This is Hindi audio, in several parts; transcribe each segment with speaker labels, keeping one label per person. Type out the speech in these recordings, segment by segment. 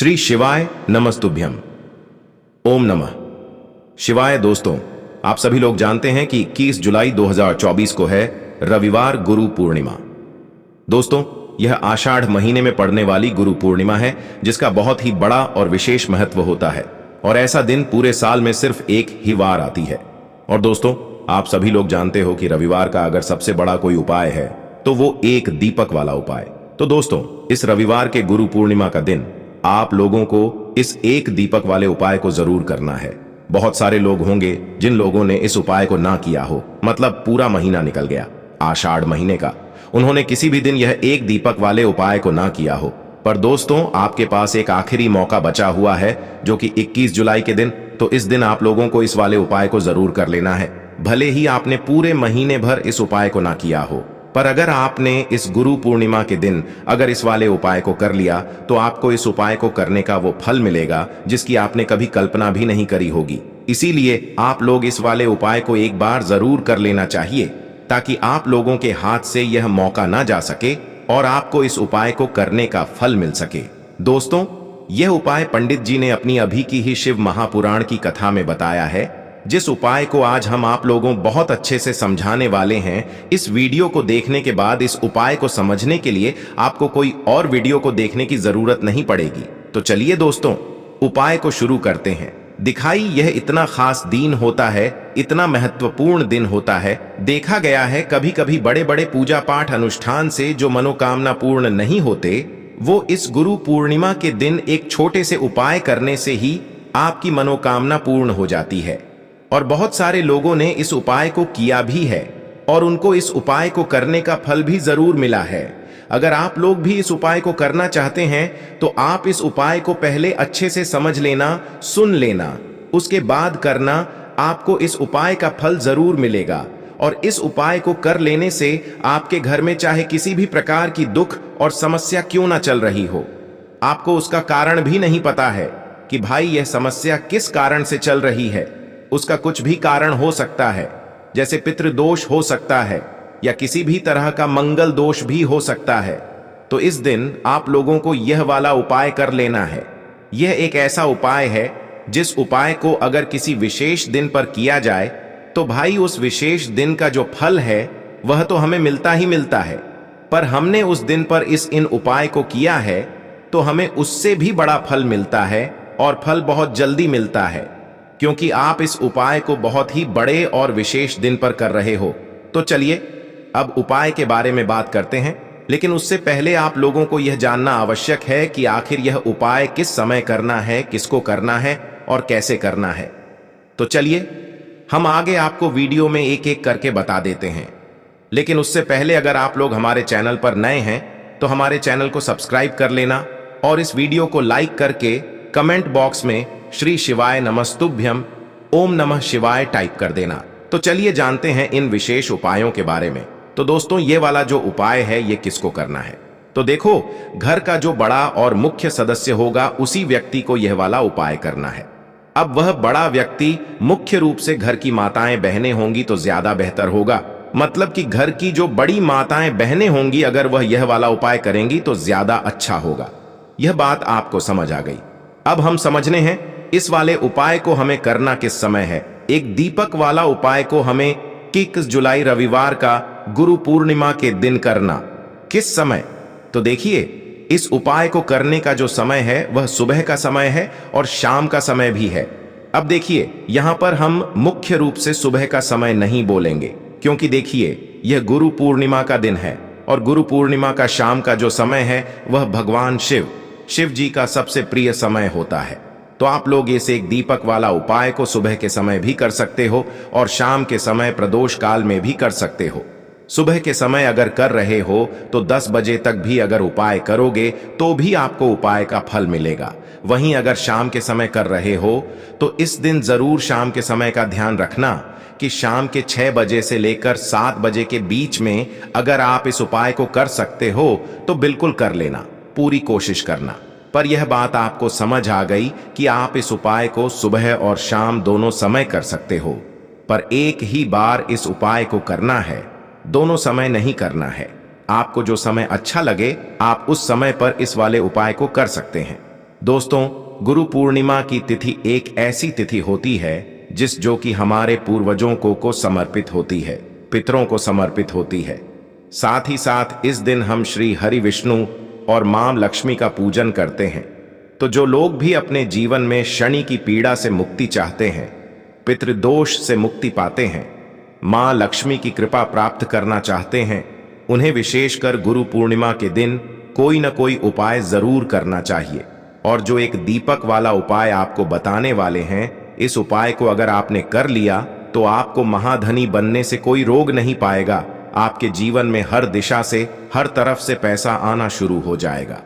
Speaker 1: श्री शिवाय नमस्तुभ्यम। ओम नमः शिवाय। दोस्तों, आप सभी लोग जानते हैं कि 21 जुलाई 2024 को है रविवार गुरु पूर्णिमा। दोस्तों, यह आषाढ़ महीने में पड़ने वाली गुरु पूर्णिमा है, जिसका बहुत ही बड़ा और विशेष महत्व होता है और ऐसा दिन पूरे साल में सिर्फ एक ही बार आती है। और दोस्तों, आप सभी लोग जानते हो कि रविवार का अगर सबसे बड़ा कोई उपाय है तो वो एक दीपक वाला उपाय। तो दोस्तों, इस रविवार के गुरु पूर्णिमा का दिन आप लोगों को इस एक दीपक वाले उपाय को जरूर करना है। बहुत सारे लोग होंगे जिन लोगों ने इस उपाय को ना किया हो, मतलब पूरा महीना निकल गया आषाढ़ महीने का, उन्होंने किसी भी दिन यह एक दीपक वाले उपाय को ना किया हो। पर दोस्तों, आपके पास एक आखिरी मौका बचा हुआ है जो कि 21 जुलाई के दिन। तो इस दिन आप लोगों को इस वाले उपाय को जरूर कर लेना है, भले ही आपने पूरे महीने भर इस उपाय को ना किया हो। पर अगर आपने इस गुरु पूर्णिमा के दिन अगर इस वाले उपाय को कर लिया तो आपको इस उपाय को करने का वो फल मिलेगा जिसकी आपने कभी कल्पना भी नहीं करी होगी। इसीलिए आप लोग इस वाले उपाय को एक बार जरूर कर लेना चाहिए, ताकि आप लोगों के हाथ से यह मौका ना जा सके और आपको इस उपाय को करने का फल मिल सके। दोस्तों, यह उपाय पंडित जी ने अपनी अभी की ही शिव महापुराण की कथा में बताया है, जिस उपाय को आज हम आप लोगों बहुत अच्छे से समझाने वाले हैं। इस वीडियो को देखने के बाद इस उपाय को समझने के लिए आपको कोई और वीडियो को देखने की जरूरत नहीं पड़ेगी। तो चलिए दोस्तों, उपाय को शुरू करते हैं। दिखाई यह इतना खास दिन होता है, इतना महत्वपूर्ण दिन होता है। देखा गया है कभी कभी बड़े बड़े पूजा पाठ अनुष्ठान से जो मनोकामना पूर्ण नहीं होते, वो इस गुरु पूर्णिमा के दिन एक छोटे से उपाय करने से ही आपकी मनोकामना पूर्ण हो जाती है। और बहुत सारे लोगों ने इस उपाय को किया भी है और उनको इस उपाय को करने का फल भी जरूर मिला है। अगर आप लोग भी इस उपाय को करना चाहते हैं तो आप इस उपाय को पहले अच्छे से समझ लेना, सुन लेना, उसके बाद करना। आपको इस उपाय का फल जरूर मिलेगा और इस उपाय को कर लेने से आपके घर में चाहे किसी भी प्रकार की दुख और समस्या क्यों ना चल रही हो, आपको उसका कारण भी नहीं पता है कि भाई यह समस्या किस कारण से चल रही है। उसका कुछ भी कारण हो सकता है, जैसे पितृदोष हो सकता है या किसी भी तरह का मंगल दोष भी हो सकता है। तो इस दिन आप लोगों को यह वाला उपाय कर लेना है। यह एक ऐसा उपाय है जिस उपाय को अगर किसी विशेष दिन पर किया जाए तो भाई उस विशेष दिन का जो फल है वह तो हमें मिलता ही मिलता है। पर हमने उस दिन पर इन उपाय को किया है तो हमें उससे भी बड़ा फल मिलता है और फल बहुत जल्दी मिलता है, क्योंकि आप इस उपाय को बहुत ही बड़े और विशेष दिन पर कर रहे हो। तो चलिए अब उपाय के बारे में बात करते हैं, लेकिन उससे पहले आप लोगों को यह जानना आवश्यक है कि आखिर यह उपाय किस समय करना है, किसको करना है और कैसे करना है। तो चलिए हम आगे आपको वीडियो में एक एक करके बता देते हैं। लेकिन उससे पहले अगर आप लोग हमारे चैनल पर नए हैं तो हमारे चैनल को सब्सक्राइब कर लेना और इस वीडियो को लाइक करके कमेंट बॉक्स में श्री शिवाय नमस्तुभ्यम ओम नमः शिवाय टाइप कर देना। तो चलिए जानते हैं इन विशेष उपायों के बारे में। तो दोस्तों, ये वाला जो उपाय है ये किसको करना है? तो देखो, घर का जो बड़ा और मुख्य सदस्य होगा उसी व्यक्ति को यह वाला उपाय करना है। अब वह बड़ा व्यक्ति मुख्य रूप से घर की माताएं बहनें होंगी तो ज्यादा बेहतर होगा। मतलब कि घर की जो बड़ी माताएं बहनें होंगी, अगर वह यह वाला उपाय करेंगी तो ज्यादा अच्छा होगा। यह बात आपको समझ आ गई। अब हम समझने हैं इस वाले उपाय को हमें करना किस समय है। एक दीपक वाला उपाय को हमें 21 जुलाई रविवार का गुरु पूर्णिमा के दिन करना। किस समय? तो देखिए, इस उपाय को करने का जो समय है वह सुबह का समय है और शाम का समय भी है। अब देखिए, यहां पर हम मुख्य रूप से सुबह का समय नहीं बोलेंगे, क्योंकि देखिए यह गुरु पूर्णिमा का दिन है और गुरु पूर्णिमा का शाम का जो समय है वह भगवान शिव जी का सबसे प्रिय समय होता है। तो आप लोग इस एक दीपक वाला उपाय को सुबह के समय भी कर सकते हो और शाम के समय प्रदोष काल में भी कर सकते हो। सुबह के समय अगर कर रहे हो तो 10 बजे तक भी अगर उपाय करोगे तो भी आपको उपाय का फल मिलेगा। वहीं अगर शाम के समय कर रहे हो तो इस दिन जरूर शाम के समय का ध्यान रखना कि शाम के 6 बजे से लेकर 7 बजे के बीच में अगर आप इस उपाय को कर सकते हो तो बिल्कुल कर लेना, पूरी कोशिश करना। पर यह बात आपको समझ आ गई कि आप इस उपाय को सुबह और शाम दोनों समय कर सकते हो, पर एक ही बार इस उपाय को करना है, दोनों समय नहीं करना है। आपको जो समय अच्छा लगे आप उस समय पर इस वाले उपाय को कर सकते हैं। दोस्तों, गुरु पूर्णिमा की तिथि एक ऐसी तिथि होती है जो कि हमारे पूर्वजों को समर्पित होती है, पितरों को समर्पित होती है। साथ ही साथ इस दिन हम श्री हरि विष्णु और मां लक्ष्मी का पूजन करते हैं। तो जो लोग भी अपने जीवन में शनि की पीड़ा से मुक्ति चाहते हैं, पितृदोष से मुक्ति पाते हैं, मां लक्ष्मी की कृपा प्राप्त करना चाहते हैं, उन्हें विशेषकर गुरु पूर्णिमा के दिन कोई न कोई उपाय जरूर करना चाहिए। और जो एक दीपक वाला उपाय आपको बताने वाले हैं, इस उपाय को अगर आपने कर लिया तो आपको महाधनी बनने से कोई रोक नहीं पाएगा। आपके जीवन में हर दिशा से, हर तरफ से पैसा आना शुरू हो जाएगा।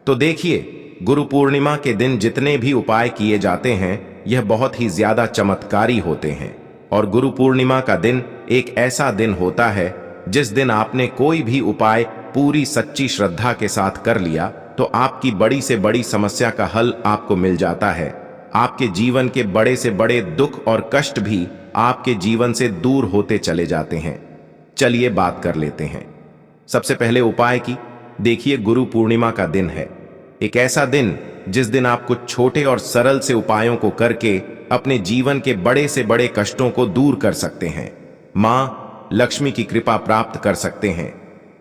Speaker 1: तो देखिए, गुरु पूर्णिमा के दिन जितने भी उपाय किए जाते हैं, यह बहुत ही ज्यादा चमत्कारी होते हैं। और गुरु पूर्णिमा का दिन एक ऐसा दिन होता है जिस दिन आपने कोई भी उपाय पूरी सच्ची श्रद्धा के साथ कर लिया तो आपकी बड़ी से बड़ी समस्या का हल आपको मिल जाता है। आपके जीवन के बड़े से बड़े दुख और कष्ट भी आपके जीवन से दूर होते चले जाते हैं। चलिए बात कर लेते हैं सबसे पहले उपाय की। देखिए, गुरु पूर्णिमा का दिन है, एक ऐसा दिन जिस दिन आप कुछ छोटे और सरल से उपायों को करके अपने जीवन के बड़े से बड़े कष्टों को दूर कर सकते हैं, मां लक्ष्मी की कृपा प्राप्त कर सकते हैं।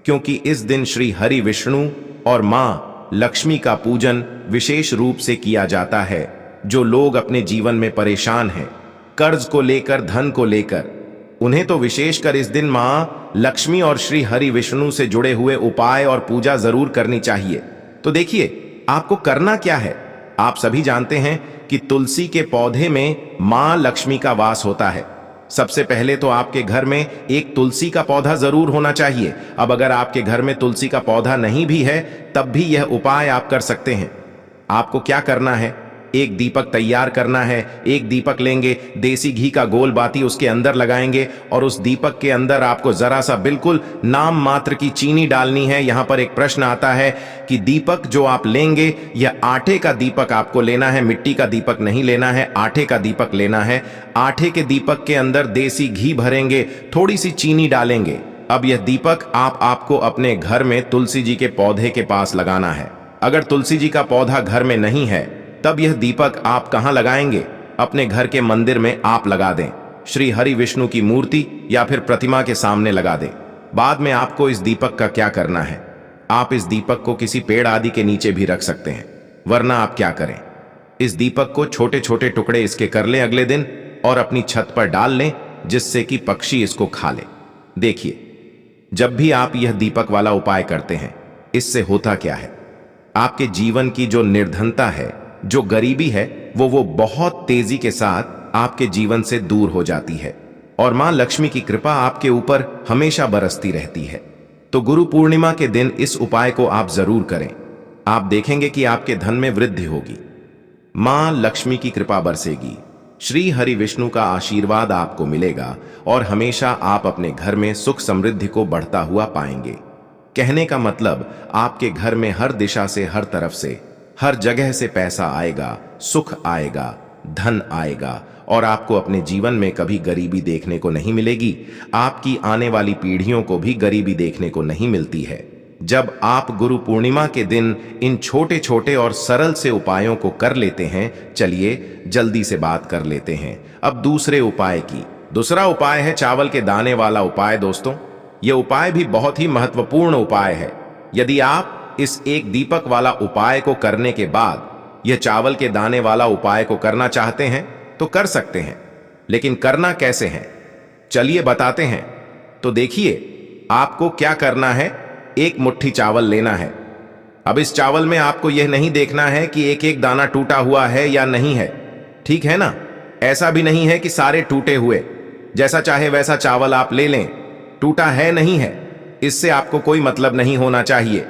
Speaker 1: क्योंकि इस दिन श्री हरि विष्णु और मां लक्ष्मी का पूजन विशेष रूप से किया जाता है। जो लोग अपने जीवन में परेशान हैं, कर्ज को लेकर, धन को लेकर, उन्हें तो विशेषकर इस दिन मां लक्ष्मी और श्री हरि विष्णु से जुड़े हुए उपाय और पूजा जरूर करनी चाहिए। तो देखिए, आपको करना क्या है। आप सभी जानते हैं कि तुलसी के पौधे में मां लक्ष्मी का वास होता है। सबसे पहले तो आपके घर में एक तुलसी का पौधा जरूर होना चाहिए। अब अगर आपके घर में तुलसी का पौधा नहीं भी है, तब भी यह उपाय आप कर सकते हैं। आपको क्या करना है, एक दीपक तैयार करना है। एक दीपक लेंगे, देसी घी का गोल बाती उसके अंदर लगाएंगे और उस दीपक के अंदर आपको जरा सा बिल्कुल नाम मात्र की चीनी डालनी है। यहां पर एक प्रश्न आता है कि दीपक जो आप लेंगे, यह आटे का दीपक आपको लेना है, मिट्टी का दीपक नहीं लेना है, आटे का दीपक लेना है। आटे के दीपक के अंदर देसी घी भरेंगे, थोड़ी सी चीनी डालेंगे। अब यह दीपक आपको अपने घर में तुलसी जी के पौधे के पास लगाना है। अगर तुलसी जी का पौधा घर में नहीं है, तब यह दीपक आप कहां लगाएंगे? अपने घर के मंदिर में आप लगा दें, श्री हरि विष्णु की मूर्ति या फिर प्रतिमा के सामने लगा दें। बाद में आपको इस दीपक का क्या करना है, आप इस दीपक को किसी पेड़ आदि के नीचे भी रख सकते हैं। वरना आप क्या करें, इस दीपक को छोटे छोटे टुकड़े इसके कर लें अगले दिन और अपनी छत पर डाल लें, जिससे कि पक्षी इसको खा ले। देखिए, जब भी आप यह दीपक वाला उपाय करते हैं, इससे होता क्या है, आपके जीवन की जो निर्धनता है, जो गरीबी है, वो बहुत तेजी के साथ आपके जीवन से दूर हो जाती है और मां लक्ष्मी की कृपा आपके ऊपर हमेशा बरसती रहती है। तो गुरु पूर्णिमा के दिन इस उपाय को आप जरूर करें। आप देखेंगे कि आपके धन में वृद्धि होगी, मां लक्ष्मी की कृपा बरसेगी, श्री हरि विष्णु का आशीर्वाद आपको मिलेगा और हमेशा आप अपने घर में सुख समृद्धि को बढ़ता हुआ पाएंगे। कहने का मतलब, आपके घर में हर दिशा से, हर तरफ से, हर जगह से पैसा आएगा, सुख आएगा, धन आएगा और आपको अपने जीवन में कभी गरीबी देखने को नहीं मिलेगी। आपकी आने वाली पीढ़ियों को भी गरीबी देखने को नहीं मिलती है, जब आप गुरु पूर्णिमा के दिन इन छोटे छोटे और सरल से उपायों को कर लेते हैं। चलिए जल्दी से बात कर लेते हैं अब दूसरे उपाय की। दूसरा उपाय है चावल के दाने वाला उपाय। दोस्तों, यह उपाय भी बहुत ही महत्वपूर्ण उपाय है। यदि आप इस एक दीपक वाला उपाय को करने के बाद यह चावल के दाने वाला उपाय को करना चाहते हैं तो कर सकते हैं, लेकिन करना कैसे है, चलिए बताते हैं। तो देखिए, आपको क्या करना है, एक मुट्ठी चावल लेना है। अब इस चावल में आपको यह नहीं देखना है कि एक एक दाना टूटा हुआ है या नहीं है, ठीक है ना। ऐसा भी नहीं है कि सारे टूटे हुए, जैसा चाहे वैसा चावल आप ले लें, टूटा है नहीं है, इससे आपको कोई मतलब नहीं होना चाहिए।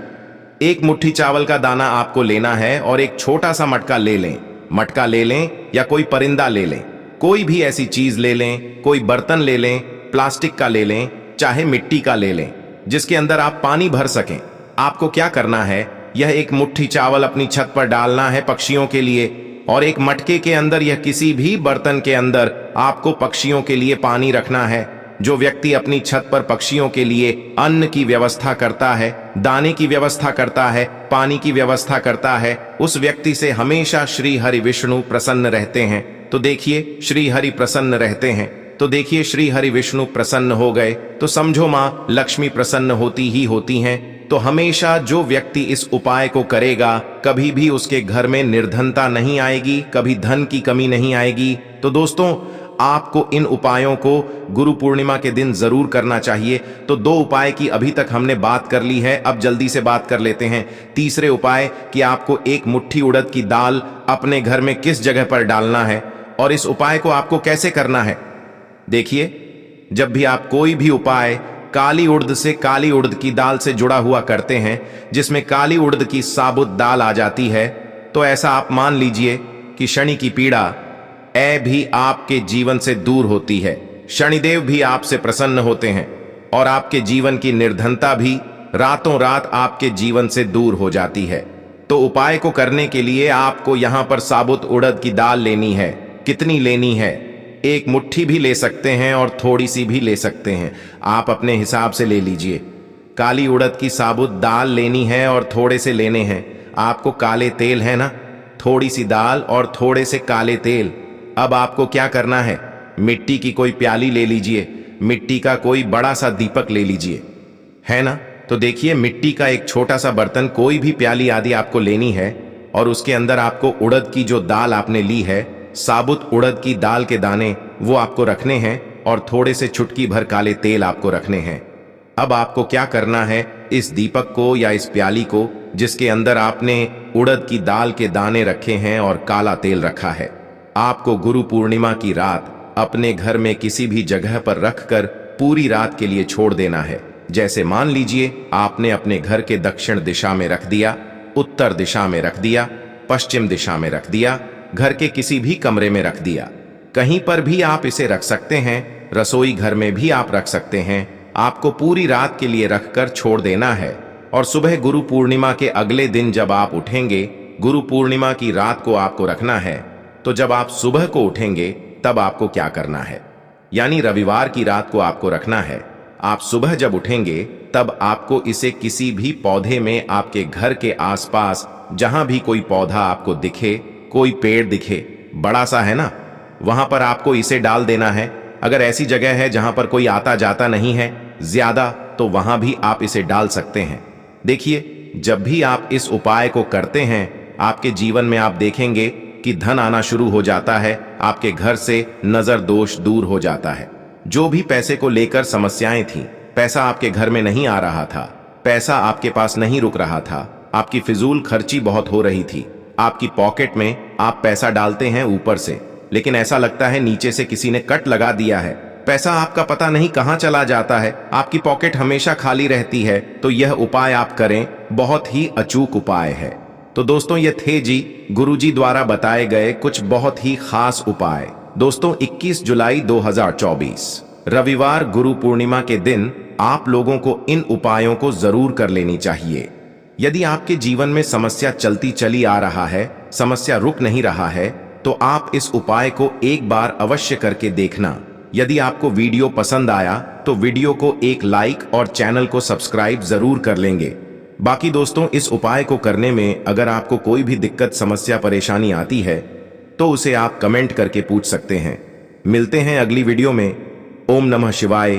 Speaker 1: एक मुट्ठी चावल का दाना आपको लेना है और एक छोटा सा मटका ले लें। मटका ले लें या कोई परिंदा ले लें, कोई भी ऐसी चीज ले लें, कोई बर्तन ले लें, प्लास्टिक का ले लें, चाहे मिट्टी का ले लें, जिसके अंदर आप पानी भर सकें। आपको क्या करना है, यह एक मुट्ठी चावल अपनी छत पर डालना है पक्षियों के लिए, और एक मटके के अंदर या किसी भी बर्तन के अंदर आपको पक्षियों के लिए पानी रखना है। जो व्यक्ति अपनी छत पर पक्षियों के लिए अन्न की व्यवस्था करता है, दाने की व्यवस्था करता है, पानी की व्यवस्था करता है, उस व्यक्ति से हमेशा श्री हरि विष्णु प्रसन्न रहते हैं। तो देखिए श्री हरि प्रसन्न रहते हैं, तो देखिए श्री हरि विष्णु प्रसन्न हो गए तो समझो मां लक्ष्मी प्रसन्न होती ही होती हैं। तो हमेशा जो व्यक्ति इस उपाय को करेगा कभी भी उसके घर में निर्धनता नहीं आएगी, कभी धन की कमी नहीं आएगी। तो दोस्तों आपको इन उपायों को गुरु पूर्णिमा के दिन जरूर करना चाहिए। तो 2 उपाय की अभी तक हमने बात कर ली है, अब जल्दी से बात कर लेते हैं तीसरे उपाय कि आपको 1 मुट्ठी उड़द की दाल अपने घर में किस जगह पर डालना है और इस उपाय को आपको कैसे करना है। देखिए जब भी आप कोई भी उपाय काली उड़द से, काली उड़द की दाल से जुड़ा हुआ करते हैं जिसमें काली उड़द की साबुत दाल आ जाती है, तो ऐसा आप मान लीजिए कि शनि की पीड़ा भी आपके जीवन से दूर होती है, शनिदेव भी आपसे प्रसन्न होते हैं और आपके जीवन की निर्धनता भी रातों रात आपके जीवन से दूर हो जाती है। तो उपाय को करने के लिए आपको यहां पर साबुत उड़द की दाल लेनी है। कितनी लेनी है? 1 मुट्ठी भी ले सकते हैं और थोड़ी सी भी ले सकते हैं, आप अपने हिसाब से ले लीजिए। काली उड़द की साबुत दाल लेनी है और थोड़े से लेने हैं। आपको काले तेल है ना, थोड़ी सी दाल और थोड़े से काले तेल। अब आपको क्या करना है, मिट्टी की कोई प्याली ले लीजिए, मिट्टी का कोई बड़ा सा दीपक ले लीजिए, है ना। तो देखिए मिट्टी का एक छोटा सा बर्तन, कोई भी प्याली आदि आपको लेनी है और उसके अंदर आपको उड़द की जो दाल आपने ली है, साबुत उड़द की दाल के दाने वो आपको रखने हैं और थोड़े से चुटकी भर काले तेल आपको रखने हैं। अब आपको क्या करना है, इस दीपक को या इस प्याली को जिसके अंदर आपने उड़द की दाल के दाने रखे हैं और काला तेल रखा है, आपको गुरु पूर्णिमा की रात अपने घर में किसी भी जगह पर रखकर पूरी रात के लिए छोड़ देना है। जैसे मान लीजिए आपने अपने घर के दक्षिण दिशा में रख दिया, उत्तर दिशा में रख दिया, पश्चिम दिशा में रख दिया, घर के किसी भी कमरे में रख दिया, कहीं पर भी आप इसे रख सकते हैं, रसोई घर में भी आप रख सकते हैं। आपको पूरी रात के लिए रखकर छोड़ देना है और सुबह गुरु पूर्णिमा के अगले दिन जब आप उठेंगे, गुरु पूर्णिमा की रात को आपको रखना है। तो जब आप सुबह को उठेंगे तब आपको क्या करना है, यानी रविवार की रात को आपको रखना है। आप सुबह जब उठेंगे तब आपको इसे किसी भी पौधे में, आपके घर के आसपास जहां भी कोई पौधा आपको दिखे, कोई पेड़ दिखे, बड़ा सा है ना, वहां पर आपको इसे डाल देना है। अगर ऐसी जगह है जहां पर कोई आता जाता नहीं है ज्यादा, तो वहां भी आप इसे डाल सकते हैं। देखिए जब भी आप इस उपाय को करते हैं, आपके जीवन में आप देखेंगे कि धन आना शुरू हो जाता है, आपके घर से नजर दोष दूर हो जाता है। जो भी पैसे को लेकर समस्याएं थी, पैसा आपके घर में नहीं आ रहा था, पैसा आपके पास नहीं रुक रहा था, आपकी फिजूल खर्ची बहुत हो रही थी, आपकी पॉकेट में आप पैसा डालते हैं ऊपर से, लेकिन ऐसा लगता है नीचे से किसी ने कट लगा दिया है, पैसा आपका पता नहीं कहां चला जाता है, आपकी पॉकेट हमेशा खाली रहती है। तो यह उपाय आप करें, बहुत ही अचूक उपाय है। तो दोस्तों ये थे जी गुरुजी द्वारा बताए गए कुछ बहुत ही खास उपाय। दोस्तों 21 जुलाई 2024 रविवार गुरु पूर्णिमा के दिन आप लोगों को इन उपायों को जरूर कर लेनी चाहिए। यदि आपके जीवन में समस्या चलती चली आ रहा है, समस्या रुक नहीं रहा है, तो आप इस उपाय को एक बार अवश्य करके देखना। यदि आपको वीडियो पसंद आया तो वीडियो को एक लाइक और चैनल को सब्सक्राइब जरूर कर लेंगे। बाकी दोस्तों इस उपाय को करने में अगर आपको कोई भी दिक्कत, समस्या, परेशानी आती है तो उसे आप कमेंट करके पूछ सकते हैं। मिलते हैं अगली वीडियो में। ओम नमः शिवाय।